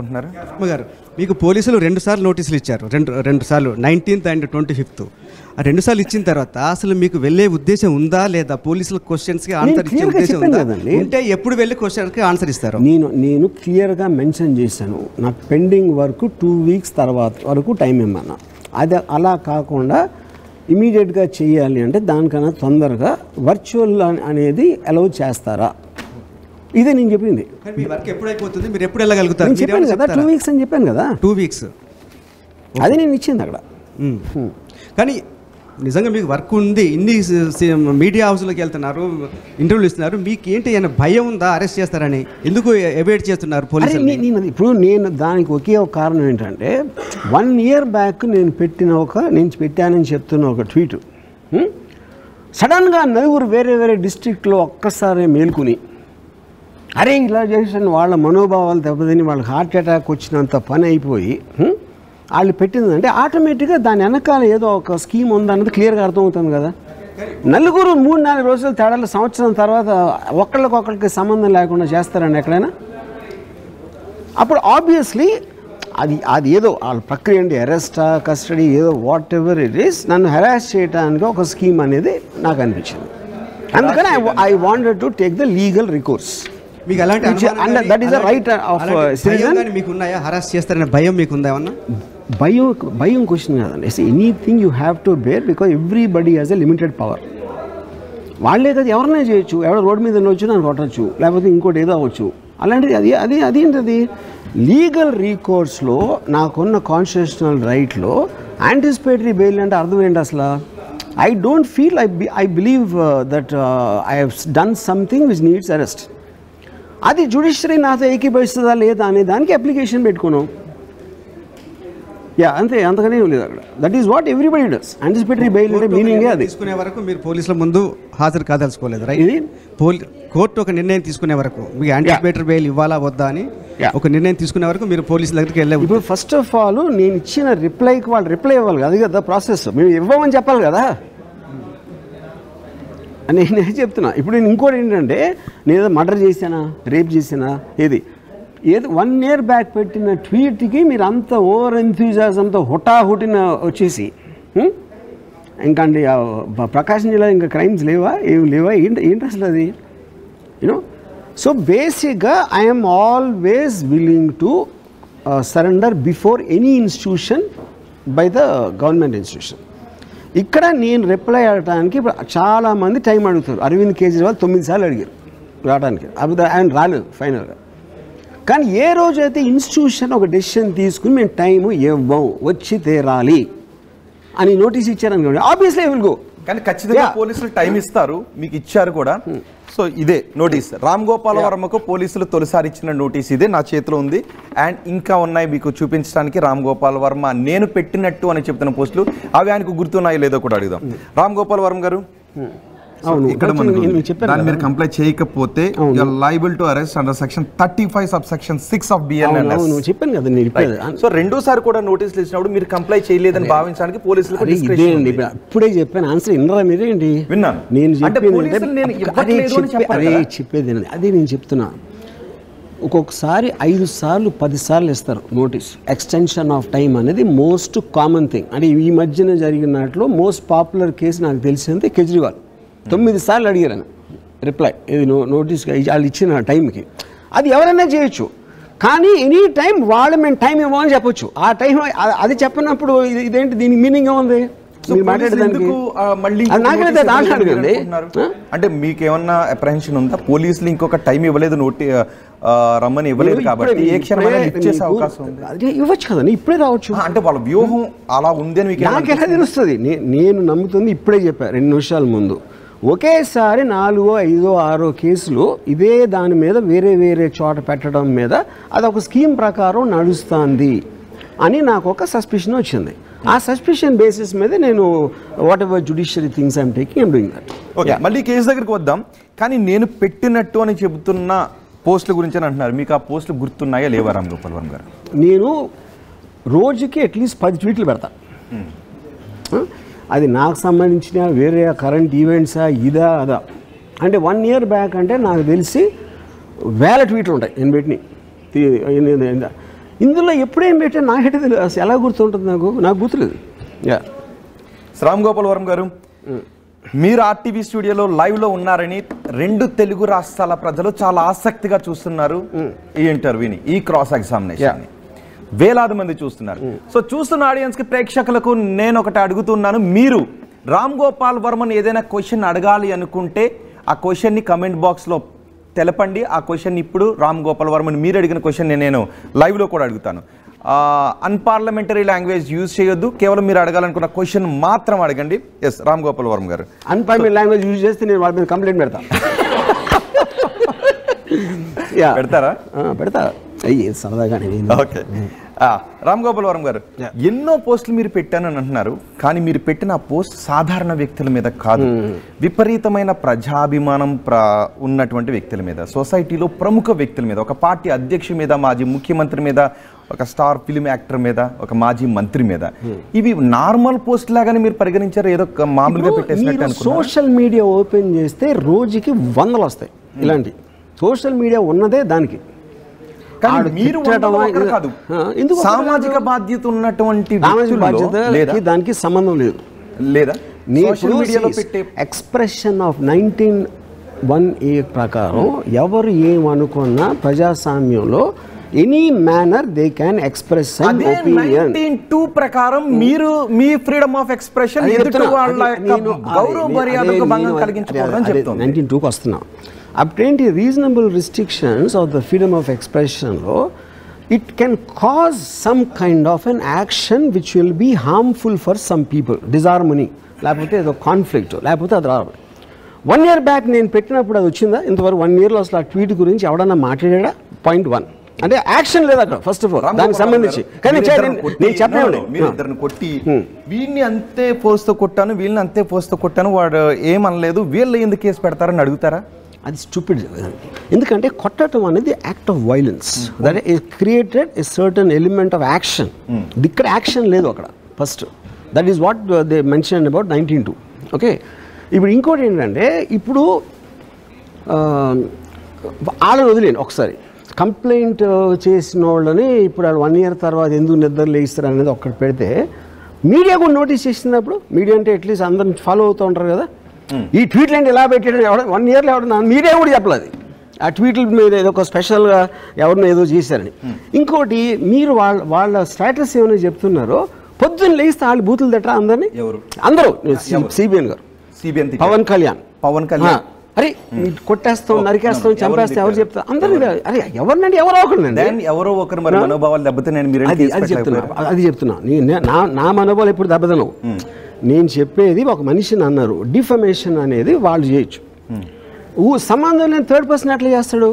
అనుకుంటున్నారు గారు? మీకు పోలీసులు 2 సార్లు నోటీసులు ఇచ్చారు, రెండు సార్లు 19th and 25th. ఆ 2 సార్లు ఇచ్చిన తర్వాత అసలు మీకు వెళ్ళే ఉద్దేశం ఉందా లేదా? పోలీసుల క్వశ్చన్స్కి ఆన్సర్ ఇచ్చే ఉద్దేశం ఉందా? అంటే ఎప్పుడు వెళ్ళి క్వశ్చన్కి ఆన్సర్ ఇస్తారు? నేను క్లియర్గా మెన్షన్ చేశాను, నాకు పెండింగ్ వర్క్ 2 weeks తర్వాత వరకు టైం ఇమ్మన్నా. అది అలా కాకుండా ఇమీడియట్గా చేయాలి అంటే దానికన్నా తొందరగా వర్చువల్ అనేది అలౌ చేస్తారా? ఇదే నేను చెప్పింది. మీ వర్క్ ఎప్పుడు అయిపోతుంది, మీరు ఎప్పుడు వెళ్ళగలుగుతారు? నేను చెప్పాను కదా 2 weeks అని చెప్పాను కదా. 2 weeks అది నేను ఇచ్చింది అక్కడ. కానీ నిజంగా మీకు వర్క్ ఉంది, ఇన్ని మీడియా హౌస్లోకి వెళ్తున్నారు, ఇంటర్వ్యూలు ఇస్తున్నారు, మీకు ఏంటి అయినా భయం ఉందా అరెస్ట్ చేస్తారని? ఎందుకు అవాయిడ్ చేస్తున్నారు పోలీసులు? నేను దానికి ఒకే ఒక కారణం ఏంటంటే 1 year బ్యాక్ నేను పెట్టానని చెప్తున్న ఒక ట్వీట్ సడన్గా నలుగురు వేరే వేరే డిస్ట్రిక్ట్లో ఒక్కసారి మేల్కొని అరే ఇలా చేసిన వాళ్ళ మనోభావాలు దెబ్బతిని వాళ్ళకి హార్ట్ అటాక్ వచ్చినంత పని అయిపోయి వాళ్ళు పెట్టిందంటే ఆటోమేటిక్గా దాని వెనకాల ఏదో ఒక స్కీమ్ ఉందన్నది క్లియర్గా అర్థమవుతుంది కదా. నలుగురు 3-4 రోజుల తేడాలు సంవత్సరం తర్వాత ఒకళ్ళకొకళ్ళకి సంబంధం లేకుండా చేస్తారండి ఎక్కడైనా? అప్పుడు ఆబ్వియస్లీ అది ఏదో వాళ్ళ ప్రక్రియ అండి, అరెస్టా కస్టడీ ఏదో వాట్ ఎవర్ ఇట్ ఈస్, నన్ను హెరాస్ చేయడానికి ఒక స్కీమ్ అనేది నాకు అనిపించింది. అందుకని I wanted to take the legal recourse. మీకు అలాంటి that is the right of citizen. మీకు ఉన్నాయా హరాస్ చేస్తారనే భయం మీకు ఉందా ఏమన్నా? భయం క్వశ్చన్ కాదండి. Anything you have to bear because everybody has a limited power. వాళ్ళే కదా ఎవరినే చేయొచ్చు, ఎవరో రోడ్డు మీద వచ్చి నన్ను కొట్టచ్చు, లేకపోతే ఇంకోటి ఏదో అవ్వచ్చు. అలాంటిది అదేంటది లీగల్ రీకోర్స్లో నాకున్న కాన్స్టిట్యూషనల్ రైట్లో యాంటిసిపేటరీ బెయిల్ అంటే అర్థం ఏంటి అసలు? I don't feel I believe that I have done something which needs arrest. అది జ్యుడిషియరీ నాతో ఏకీభవిస్తుందా లేదా అనే దానికి అప్లికేషన్ పెట్టుకున్నాం. అంతే, అంతగానే లేదు అక్కడ. That is what everybody does. Anticipatory bail అంటే మీనింగే అది. తీసుకునే వరకు మీరు పోలీసుల ముందు హాజరు కాదలుచుకోలేదు, రైట్? ఇది కోర్టు ఒక నిర్ణయం తీసుకునే వరకు మీకు యాంటిసిపేటరీ బెయిల్ ఇవ్వాలా వద్దా అని ఒక నిర్ణయం తీసుకునే వరకు మీరు పోలీసుల దగ్గరికి వెళ్ళారు. ఇప్పుడు ఫస్ట్ ఆఫ్ ఆల్ నేను ఇచ్చిన రిప్లైకి వాళ్ళు రిప్లై ఇవ్వాలి కదా, అది కదా ప్రాసెస్. మేము ఇవ్వమని చెప్పాలి కదా అని నేను చెప్తున్నా. ఇప్పుడు నేను ఇంకోటి ఏంటంటే, నేను ఏదో మర్డర్ చేశానా, రేప్ చేశానా, ఏదో 1 year బ్యాక్ పెట్టిన ట్వీట్కి మీరు అంత ఓవర్ ఎంథ్యూజియాజంతో హుటాహుటిన వచ్చేసి ఇంకండి ప్రకాశం జిల్లా ఇంకా క్రైమ్స్ లేవా, ఏమి లేవా, ఏంటి అసలు అది? యూనో, సో బేసిక్గా I'm always willing to surrender before any institution by the government institution. ఇక్కడ నేను రిప్లై అడగడానికి ఇప్పుడు చాలామంది టైం అడుగుతారు. అరవింద్ కేజ్రీవాల్ 9 సార్లు అడిగారు రావడానికి, అప్పుడు ఆయన రాలేదు ఫైనల్గా. కానీ ఏ రోజైతే ఇన్స్టిట్యూషన్ ఒక డెసిషన్ తీసుకుని మేము టైము ఇవ్వం, వచ్చి తీరాలి అని నోటీస్ ఇచ్చారనుకోండి, ఆబ్వియస్లీ ఐ విల్ గో. కానీ ఖచ్చితంగా పోలీసులు టైం ఇస్తారు, మీకు ఇచ్చారు కూడా. సో ఇదే నోటీస్ రామ్ గోపాల్ వర్మకు పోలీసులు తొలిసారి ఇచ్చిన నోటీస్ ఇదే నా చేతిలో ఉంది. అండ్ ఇంకా ఉన్నాయి మీకు చూపించడానికి. రామ్ గోపాల్ వర్మ నేను పెట్టినట్టు అని చెప్తున్న పోస్టులు అవి ఆయనకు గుర్తున్నాయో లేదో కూడా అడుగుదాం. రామ్ గోపాల్ వర్మ గారు, ఇక్కడ దాన్ని మీరు కంప్లైంట్ చేయకపోతే liable to arrest under section 35 subsection 6 of BNLS. చెప్పాను కదా నేను. సో రెండోసారి కూడా నోటీసులు ఇచ్చినప్పుడు మీరు కంప్లైంట్ చేయలేదని భావించడానికి పోలీసులకు ఇప్పుడే చెప్పాను ఆన్సర్. ఇన్నరా మీరేంటి? విన్నాను. నేను చెప్పేది అదే నేను చెప్తున్నా. ఒక్కొక్కసారి 5 సార్లు 10 సార్లు ఇస్తారు నోటీస్. ఎక్స్టెన్షన్ ఆఫ్ టైం అనేది మోస్ట్ కామన్ థింగ్. అంటే ఈ మధ్యన జరిగినట్లు మోస్ట్ పాపులర్ కేసు నాకు తెలిసింది కేజ్రీవాల్ 9 సార్లు అడిగారని రిప్లై, ఇది నోటీస్గా వాళ్ళు ఇచ్చిన టైంకి. అది ఎవరైనా చేయొచ్చు, కానీ ఎనీ టైం వాళ్ళు మేము టైం ఇవ్వమని చెప్పొచ్చు. ఆ టైం అది చెప్పినప్పుడు ఇదేంటి, దీని మీనింగ్ ఏముంది? అంటే మీకేమన్నా అప్రహెన్షన్ ఉందా? పోలీసులు ఇంకొక టైం ఇవ్వలేదు, రమ్మని ఇవ్వలేదు కాబట్టి ఏ క్షణమైనా ఇచ్చే అవకాశం ఉంది? ఇవ్వచ్చు కదా, ఇప్పుడే రావచ్చు. అంటే వాళ్ళ వ్యూహం అలా ఉంది అని నాకు ఎలా తెలుస్తుంది? నేను నమ్ముతుంది ఇప్పుడే చెప్పాను 2 నిమిషాల ముందు. ఒకేసారి 4, 5, 6 కేసులు ఇదే దాని మీద వేరే వేరే చోట పెట్టడం మీద అదొక స్కీమ్ ప్రకారం నడుస్తుంది అని నాకు ఒక సస్పిషన్ వచ్చింది. ఆ సస్పిషన్ బేసిస్ మీద నేను what ever judiciary things I'm taking, I'm doing that. Okay, మళ్ళీ కేసు దగ్గరికి వద్దాం. కానీ నేను పెట్టినట్టు అని చెబుతున్న పోస్టుల గురించి అని అంటున్నారు. మీకు ఆ పోస్టులు గుర్తున్నాయా లేవా రామ్ గోపాల్ వర్మ గారు? నేను రోజుకి అట్లీస్ట్ 10 ట్వీట్లు పెడతా. అది నాకు సంబంధించిన వేరే కరెంట్ ఈవెంట్సా ఇదా అదా అంటే 1 year బ్యాక్ అంటే నాకు తెలిసి 1000 ట్వీట్లు ఉంటాయి నేను పెట్టిన. ఇందులో ఎప్పుడేం పెట్టా నాకైతే తెలియదు, అసలు ఎలా గుర్తుంటుంది నాకు గుర్తులేదు. రామ్ గోపాల్ వర్మ గారు, మీరు ఆర్టీవీ స్టూడియోలో లైవ్లో ఉన్నారని 2 తెలుగు రాష్ట్రాల ప్రజలు చాలా ఆసక్తిగా చూస్తున్నారు ఈ ఇంటర్వ్యూని, ఈ క్రాస్ ఎగ్జామినేషన్. వేలాది మంది చూస్తున్నారు. సో చూస్తున్న ఆడియన్స్కి, ప్రేక్షకులకు నేను ఒకటి అడుగుతున్నాను. మీరు రామ్ గోపాల్ వర్మని ఏదైనా క్వశ్చన్ అడగాలి అనుకుంటే ఆ క్వశ్చన్ని కమెంట్ బాక్స్లో తెలపండి. ఆ క్వశ్చన్ ఇప్పుడు రామ్ గోపాల్ వర్మని మీరు అడిగిన క్వశ్చన్ నేను లైవ్లో కూడా అడుగుతాను. అన్పార్లమెంటరీ లాంగ్వేజ్ యూజ్ చేయొద్దు, కేవలం మీరు అడగాలనుకున్న క్వశ్చన్ మాత్రం అడగండి. ఎస్ రామ్ గోపాల్ వర్మ గారు, అన్పార్లమెంటరీ లాంగ్వేజ్ యూజ్ చేస్తే నేను వాళ్ళ మీద కంప్లైంట్ పెడతా. పెడతారా? పెడతా, అయ్యి సరదాగానే. ఓకే. రామ్ గోపాల్ వర్మ గారు, ఎన్నో పోస్టులు మీరు పెట్టానని అంటున్నారు, కానీ మీరు పెట్టిన ఆ పోస్ట్ సాధారణ వ్యక్తుల మీద కాదు, విపరీతమైన ప్రజాభిమానం ఉన్నటువంటి వ్యక్తుల మీద, సొసైటీలో ప్రముఖ వ్యక్తుల మీద, ఒక పార్టీ అధ్యక్షుడి మీద, మాజీ ముఖ్యమంత్రి మీద, ఒక స్టార్ ఫిల్మ్ యాక్టర్ మీద, ఒక మాజీ మంత్రి మీద. ఇవి నార్మల్ పోస్ట్ లాగానే మీరు పరిగణించారు, ఏదో మామూలుగా పెట్టేసినట్టు? సోషల్ మీడియా ఓపెన్ చేస్తే రోజుకి 100 వస్తాయి ఇలాంటి. సోషల్ మీడియా ఉన్నదే దానికి. సామాజిక బాధ్యత ఉన్నటువంటి దానికి సంబంధం లేదు లేదా? ఎక్స్ప్రెషన్ ఆఫ్ 19(1)A ప్రకారం ఎవరు ఏమనుకున్నా ప్రజాస్వామ్యంలో any manner they can express an opinion. 19(2) ప్రకారం మీరు మీ ఫ్రీడమ్ ఆఫ్ ఎక్స్ప్రెషన్ ఎదుటి వాళ్ళ గౌరవ మర్యాదకు భంగం కలిగించకూడదని చెప్తున్నాను. 19(2)కి వస్తున్నాం. అప్పుడేంటి reasonable restrictions of the freedom of ఎక్స్ప్రెషన్లో it can cause some kind of an action which will be harmful for some people, disharmony, లేకపోతే ఏదో కాన్ఫ్లిక్ట్, లేకపోతే అది రాదు. 1 year బ్యాక్ నేను పెట్టినప్పుడు అది వచ్చిందా? ఇంతవరకు 1 yearలో అసలు ఆ ట్వీట్ గురించి ఎవడన్నా మాట్లాడా? పాయింట్ 1 అంటే యాక్షన్ లేదు అక్కడ. ఫస్ట్ ఆఫ్ ఆల్ దానికి సంబంధించి నేను చెప్పాను, కొట్టి వీడిని అంతే ఫోర్స్తో కొట్టాను, వీళ్ళని అంతే ఫోర్స్తో కొట్టాను, వాడు ఏమనలేదు, వీళ్ళు ఎందుకు కేసు పెడతారని అడుగుతారా? అది స్టూపిడ్. ఎందుకంటే కొట్టడం అనేది act of violence, that is created a certain element of action. ఇక్కడ యాక్షన్ లేదు అక్కడ. First that is what they mention about 19(2). Okay, ఇప్పుడు ఇంకోటి ఏంటంటే, ఇప్పుడు వాళ్ళని వదిలేను ఒకసారి. కంప్లైంట్ చేసిన వాళ్ళని ఇప్పుడు వాళ్ళు 1 year తర్వాత ఎందుకు నిద్ర లేస్తారు అనేది ఒక్కటి పెడితే, మీడియా కూడా నోటీస్ చేసినప్పుడు, మీడియా అంటే అట్లీస్ట్ అందరిని ఫాలో అవుతూ ఉంటారు కదా, ఈ ట్వీట్లు ఏంటి ఎలా పెట్టాడు, 1 yearలో ఎవడన్నా మీడియా కూడా చెప్పలేదు ఆ ట్వీట్ల మీద ఏదో ఒక స్పెషల్గా ఎవరినో ఏదో చేశారని. ఇంకోటి, మీరు వాళ్ళ స్టేటస్ ఏమైనా చెప్తున్నారో, పొద్దున్న లేస్తే వాళ్ళు బూతులు తట్టరా అందరినీ? అందరూ సిబిఎన్ గారు, పవన్ కళ్యాణ్ అరే కొట్టేస్తాం, నరికేస్తాం, చంపేస్తాం ఎవరు చెప్తారు? అందరూ అరే ఎవరినండి, ఎవరో ఒకరు మనోభావాలు దెబ్బతిన్నాయని అది చెప్తున్నా. నా మనోభావాలు ఎప్పుడు దెబ్బతినవు. నేను చెప్పేది ఒక మనిషిని అన్నారు, డిఫమేషన్ అనేది వాళ్ళు చేయొచ్చు. సంబంధం లేని 3rd person ఎట్లా చేస్తాడు?